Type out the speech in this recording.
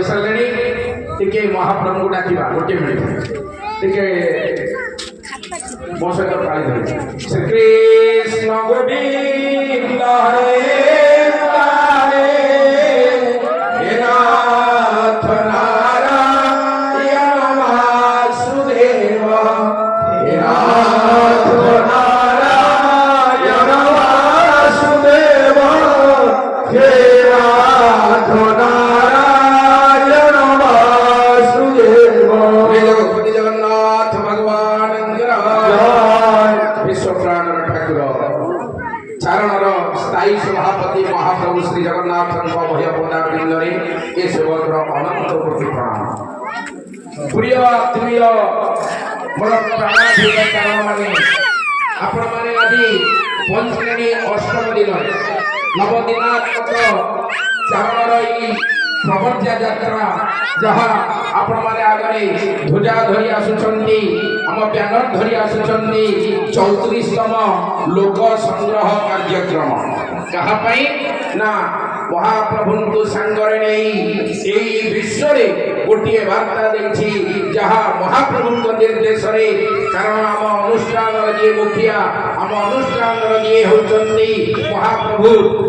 टिके महाप्रभु को डाकिबा गोटे मिनिट टिके मो सहित काली धरि श्री कृष्ण गोविंद हरे हरे हे नाथ नारायण वासुदेव हे नाथ नारायण वासुदेव हे नाथ जगन्नाथ भगवान विश्व प्राण ठाकुर चारण स्थायी सभापति महाप्रभु श्री जगन्नाथ भय पदाबिंदे ये सेवकर अनंत कोटि प्रणाम प्रिय आत्मीय मोर प्राणाधिक चारण माने आपण माने आज पंचमी अष्टम दिन नवदिनात्मक चारण प्रवर्त्या यात्रा जहाँ आपण माने आगे ध्वजा धरी आसुचंदी आम ब्यानर धरी आसुचंदी 34तम लोक संग्रह कार्यक्रम कहा पाई ना महाप्रभु को संगरे नहीं एई विश्व रे गोटिए वार्ता देछि जहाँ महाप्रभु को निर्देश रे कारण आम अनुष्ठान जे मुखिया आम अनुष्ठान जे होचंदी महाप्रभु